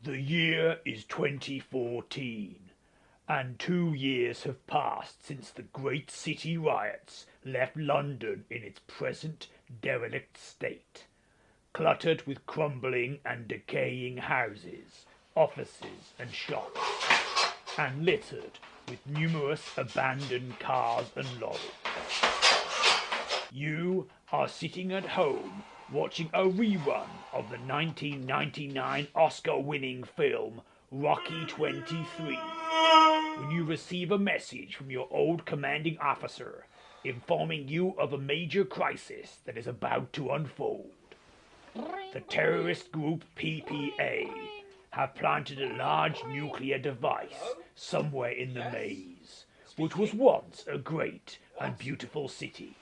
The year is 2014, and 2 years have passed since the great city riots left London in its present derelict state, cluttered with crumbling and decaying houses, offices and shops, and littered with numerous abandoned cars and lorries. You are sitting at home watching a rerun of the 1999 Oscar-winning film Rocky 23 when you receive a message from your old commanding officer informing you of a major crisis that is about to unfold. The terrorist group PPA have planted a large nuclear device somewhere in the maze, which was once a great and beautiful city.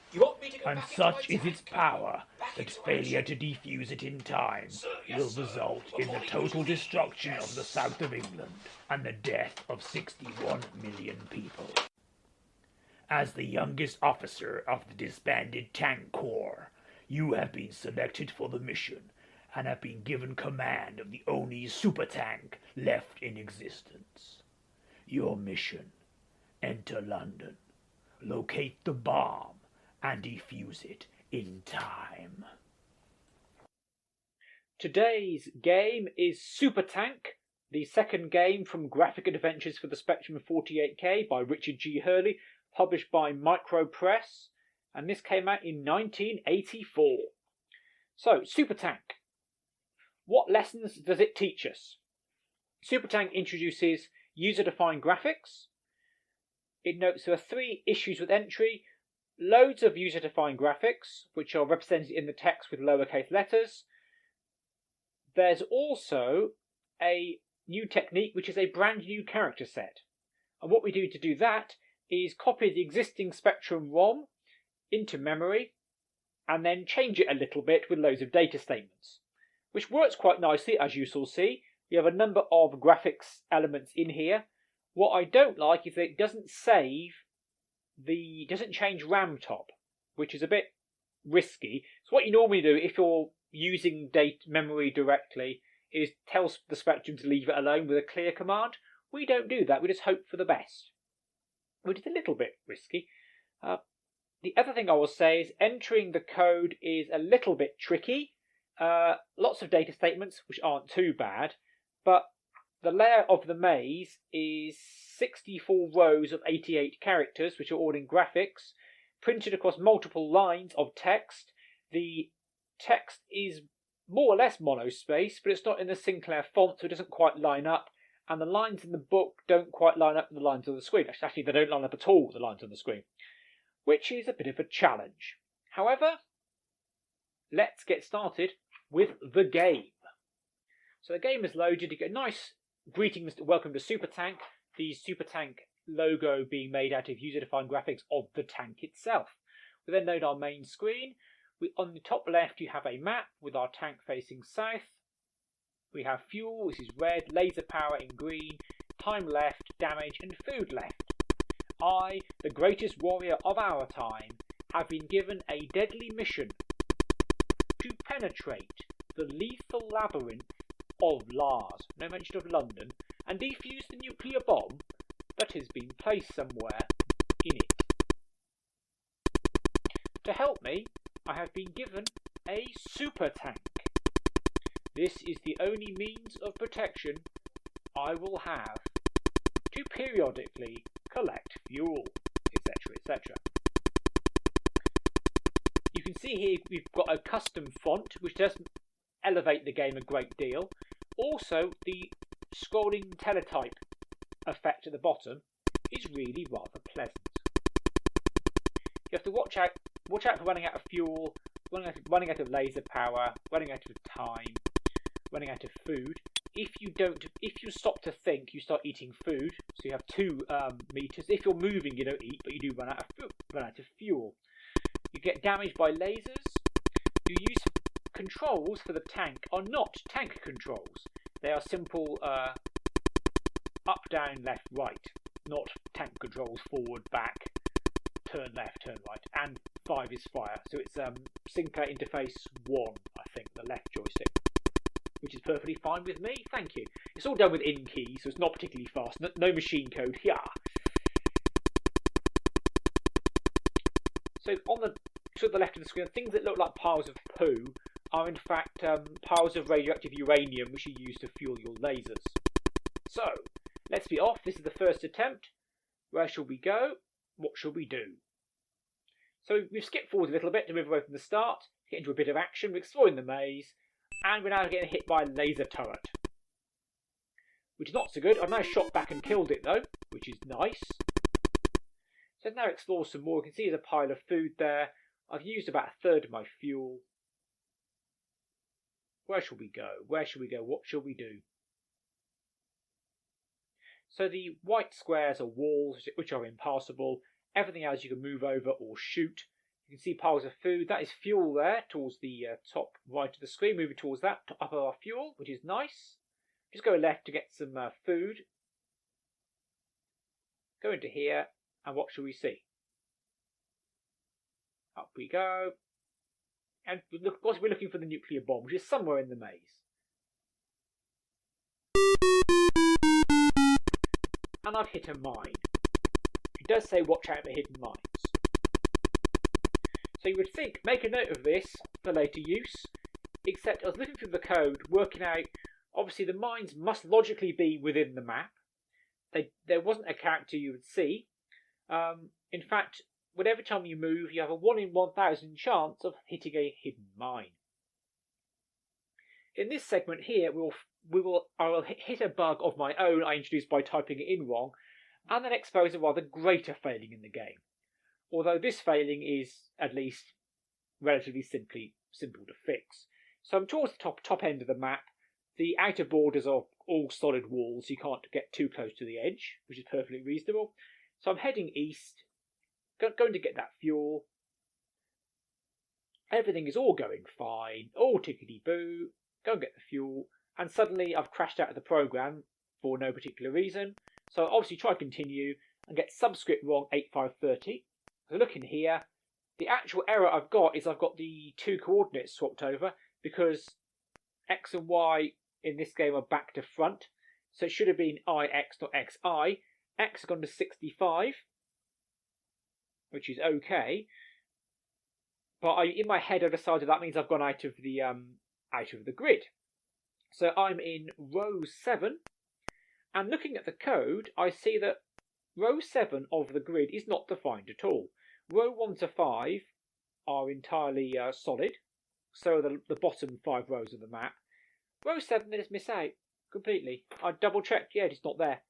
And such is its power that failure to defuse it in time will result in the total destruction of the south of England and the death of 61 million people. As the youngest officer of the disbanded Tank Corps, you have been selected for the mission and have been given command of the only SuperTank left in existence. Your mission: enter London, locate the bomb, and defuse it in time. Today's game is SuperTank, the second game from Graphic Adventures for the Spectrum 48K by Richard G Hurley, published by Micro Press, and this came out in 1984. So, SuperTank. What lessons does it teach us? SuperTank introduces user-defined graphics. It notes there are 3 issues with entry, loads of user-defined graphics, which are represented in the text with lowercase letters. There's also a new technique, which is a brand new character set. And what we do to do that is copy the existing Spectrum ROM into memory and then change it a little bit with loads of data statements, which works quite nicely, as you shall see. We have a number of graphics elements in here. What I don't like is that it doesn't change RAM top, which is a bit risky. So what you normally do if you're using memory directly is tell the Spectrum to leave it alone with a clear command. We don't do that, we just hope for the best, which is a little bit risky. The other thing I will say is entering the code is a little bit tricky. Lots of data statements, which aren't too bad, but the layout of the maze is 64 rows of 88 characters, which are all in graphics, printed across multiple lines of text. The text is more or less monospace, but it's not in the Sinclair font, so it doesn't quite line up, and the lines in the book don't quite line up with the lines on the screen. Actually, they don't line up at all with the lines on the screen, which is a bit of a challenge. However, let's get started with the game. So the game is loaded. You get a nice greetings, welcome to SuperTank, the SuperTank logo being made out of user-defined graphics of the tank itself. We then load our main screen. On the top left you have a map with our tank facing south. We have fuel, which is red, laser power in green, time left, damage and food left. I, the greatest warrior of our time, have been given a deadly mission to penetrate the lethal labyrinth of Lars, no mention of London, and defuse the nuclear bomb that has been placed somewhere in it. To help me, I have been given a SuperTank. This is the only means of protection I will have to periodically collect fuel, etc., etc. You can see here we've got a custom font, which does elevate the game a great deal. Also, the scrolling teletype effect at the bottom is really rather pleasant. You have to watch out for running out of fuel, running out of laser power, running out of time, running out of food. If you stop to think, you start eating food. So you have 2 meters. If you're moving, you don't eat, but you do run out of fuel. You get damaged by lasers. You use controls for the tank are not tank controls. They are simple up, down, left, right, not tank controls forward, back, turn left, turn right, and 5 is fire. So it's Sinclair interface 1, I think, the left joystick. which is perfectly fine with me. Thank you. It's all done with in keys, so it's not particularly fast. No machine code here. So to the left of the screen, things that look like piles of poo are in fact piles of radioactive uranium which you use to fuel your lasers. So, let's be off. This is the first attempt. Where shall we go? What shall we do? So we've skipped forward a little bit to move away from the start, get into a bit of action. We're exploring the maze, and we're now getting hit by a laser turret, which is not so good. I've now shot back and killed it though, which is nice. So now explore some more. You can see there's a pile of food there. I've used about a third of my fuel. Where shall we go? Where shall we go? What shall we do? So the white squares are walls which are impassable. Everything else you can move over or shoot. You can see piles of food. That is fuel there towards the top right of the screen. Moving towards that to up our fuel, which is nice. Just go left to get some food. Go into here, and what shall we see? Up we go. And of course we're looking for the nuclear bomb, which is somewhere in the maze. And I've hit a mine. It does say watch out for hidden mines. So you would think, make a note of this for later use, except I was looking through the code, working out, obviously the mines must logically be within the map. There wasn't a character you would see. In fact, whenever time you move, you have a 1 in 1,000 chance of hitting a hidden mine. In this segment here, I will hit a bug of my own I introduced by typing it in wrong, and then expose a rather greater failing in the game. Although this failing is at least relatively simple to fix. So I'm towards the top end of the map. The outer borders are all solid walls, so you can't get too close to the edge, which is perfectly reasonable. So I'm heading east, going to get that fuel. Everything is all going fine, all tickety-boo. Go and get the fuel, and suddenly I've crashed out of the program for no particular reason. So obviously try to continue and get subscript wrong 8530. So look in here. The actual error I've got is I've got the two coordinates swapped over because X and Y in this game are back to front. So it should have been IX, not XI. X has gone to 65, which is okay. But in my head I decided that means I've gone out of the grid. So I'm in row 7, and looking at the code, I see that row 7 of the grid is not defined at all. Row 1 to 5 are entirely solid, so the bottom 5 rows of the map. Row 7 they just miss out completely. I double checked, yeah, it's not there.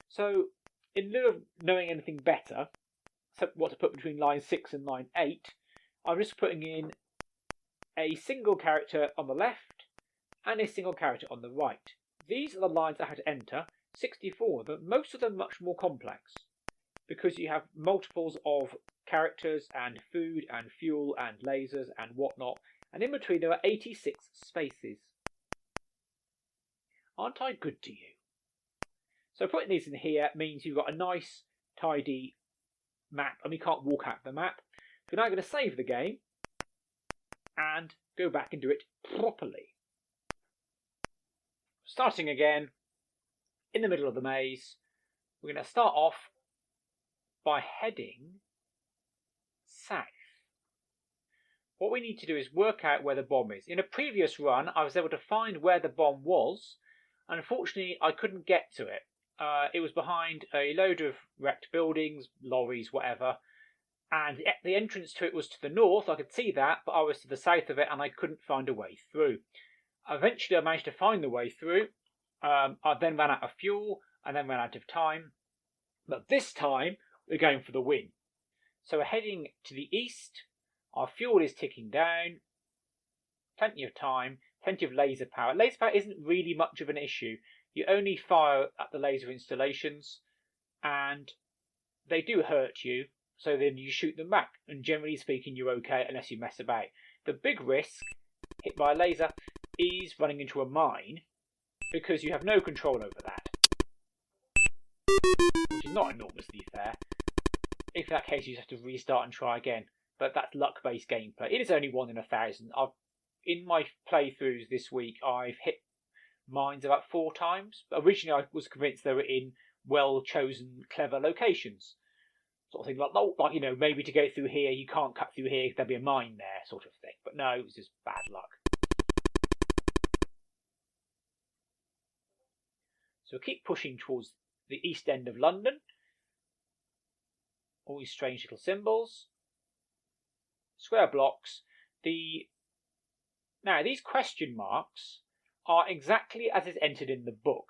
So in lieu of knowing anything better, what to put between line 6 and line 8, I'm just putting in a single character on the left and a single character on the right. These are the lines I had to enter, 64 of them, most of them much more complex, because you have multiples of characters and food and fuel and lasers and whatnot, and in between there are 86 spaces. Aren't I good to you? So putting these in here means you've got a nice, tidy map, and we can't walk out the map. So now I'm going to save the game and go back and do it properly. Starting again in the middle of the maze, we're going to start off by heading south. What we need to do is work out where the bomb is. In a previous run, I was able to find where the bomb was, and unfortunately I couldn't get to it. It was behind a load of wrecked buildings, lorries, whatever, and the entrance to it was to the north. I could see that, but I was to the south of it and I couldn't find a way through. Eventually I managed to find the way through. I then ran out of fuel and then ran out of time. But this time we're going for the win. So we're heading to the east. Our fuel is ticking down. Plenty of time, plenty of laser power. Laser power isn't really much of an issue. You only fire at the laser installations and they do hurt you. So then you shoot them back. And generally speaking, you're okay unless you mess about. The big risk, hit by a laser, is running into a mine, because you have no control over that, which is not enormously fair. In that case, you just have to restart and try again, but that's luck-based gameplay. It is only 1 in 1,000. In my playthroughs this week, I've hit mines about 4 times. But originally I was convinced they were in well-chosen, clever locations. Sort of thing like, you know, maybe to go through here, you can't cut through here, there'll be a mine there, sort of thing. But no, it was just bad luck. So we'll keep pushing towards the east end of London. All these strange little symbols. Square blocks. Now, these question marks are exactly as is entered in the book.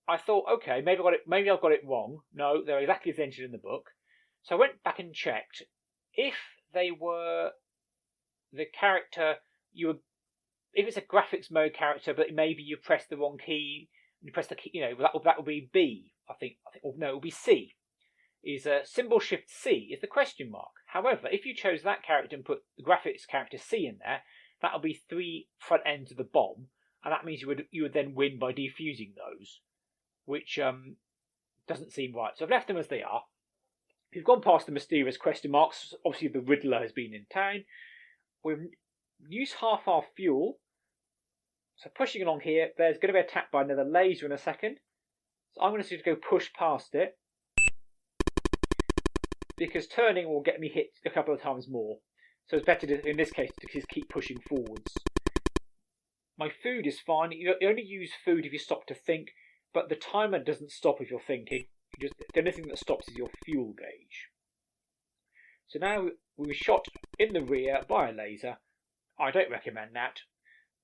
I thought, okay, maybe I've got it wrong. No, they're exactly as entered in the book. So I went back and checked. If they were the character if it's a graphics mode character, but maybe you press the wrong key, you press the key, you know, that would be B, I think, or no, it would be C. Is symbol shift C is the question mark. However, if you chose that character and put the graphics character C in there, that'll be 3 front ends of the bomb, and that means you would then win by defusing those, which doesn't seem right. So I've left them as they are. We've gone past the mysterious question marks. Obviously, the Riddler has been in town. We've used half our fuel. So pushing along here, there's going to be attacked by another laser in a second. So I'm going to go push past it, because turning will get me hit a couple of times more. So it's better in this case to just keep pushing forwards. My food is fine. You only use food if you stop to think, but the timer doesn't stop if you're thinking. The only thing that stops is your fuel gauge. So now we were shot in the rear by a laser. I don't recommend that.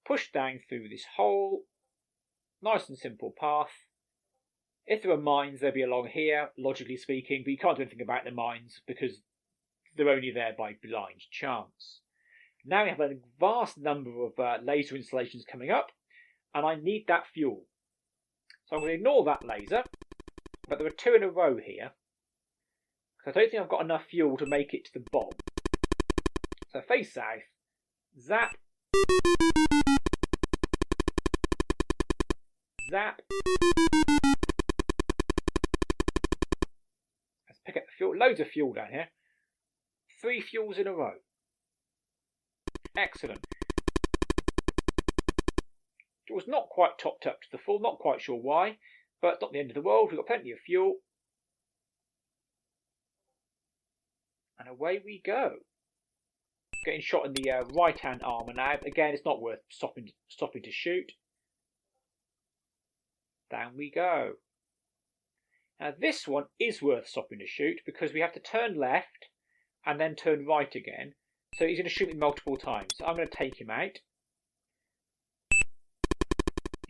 Push down through this hole. Nice and simple path. If there are mines, they'll be along here, logically speaking, but you can't do anything about the mines because they're only there by blind chance. Now we have a vast number of laser installations coming up, and I need that fuel. So I'm going to ignore that laser, but there are 2 in a row here, because I don't think I've got enough fuel to make it to the bomb. So face south, zap, zap. Let's pick up the fuel. Loads of fuel down here. 3 fuels in a row. Excellent. It was not quite topped up to the full, not quite sure why, but it's not the end of the world. We've got plenty of fuel. And away we go. Getting shot in the right-hand armour now. Again, it's not worth stopping to shoot. Down we go. Now this one is worth stopping to shoot because we have to turn left and then turn right again. So he's going to shoot me multiple times. So I'm going to take him out.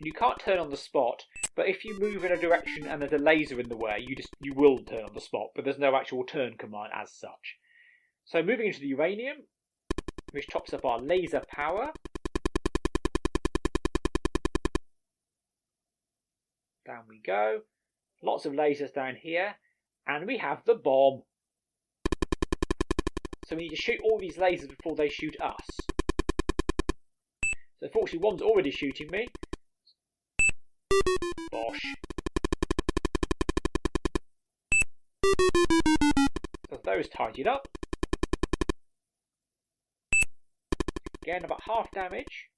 You can't turn on the spot, but if you move in a direction and there's a laser in the way, you will turn on the spot, but there's no actual turn command as such. So moving into the uranium, which tops up our laser power. Down we go. Lots of lasers down here. And we have the bomb. So we need to shoot all these lasers before they shoot us. So fortunately one's already shooting me. Bosh. So those tidied up. Again, about half damage.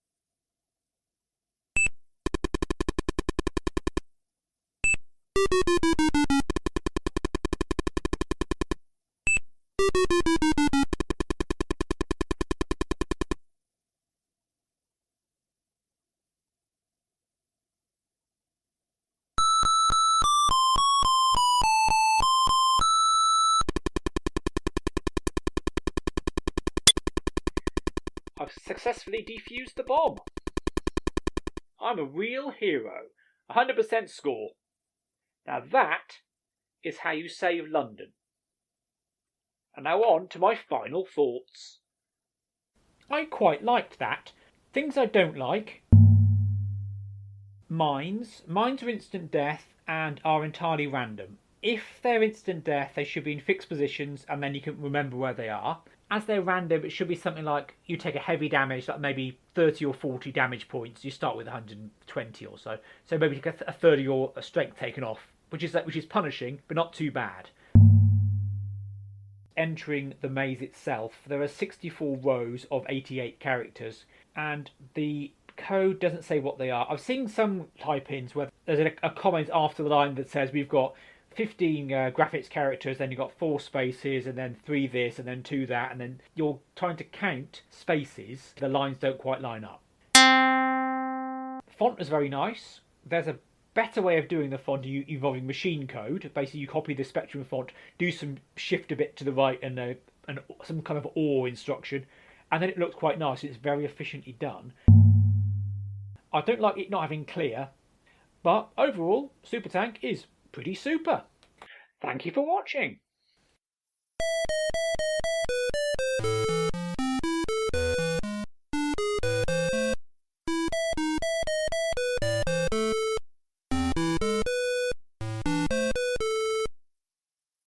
I've successfully defused the bomb. I'm a real hero. 100% score. Now that is how you save London. And now on to my final thoughts. I quite liked that. Things I don't like. Mines. Mines are instant death and are entirely random. If they're instant death, they should be in fixed positions and then you can remember where they are. As they're random, it should be something like you take a heavy damage, like maybe 30 or 40 damage points. You start with 120 or so. So maybe take a 30 or a strength taken off, which is punishing, but not too bad. Entering the maze itself, there are 64 rows of 88 characters, and the code doesn't say what they are. I've seen some type-ins where there's a comment after the line that says we've got 15 graphics characters, then you've got 4 spaces, and then 3 this, and then 2 that, and then you're trying to count spaces. The lines don't quite line up. Font is very nice. There's a better way of doing the font involving machine code. Basically, you copy the Spectrum font, do some shift a bit to the right, and some kind of OR instruction, and then it looks quite nice. It's very efficiently done. I don't like it not having clear, but overall, SuperTank is pretty super. Thank you for watching.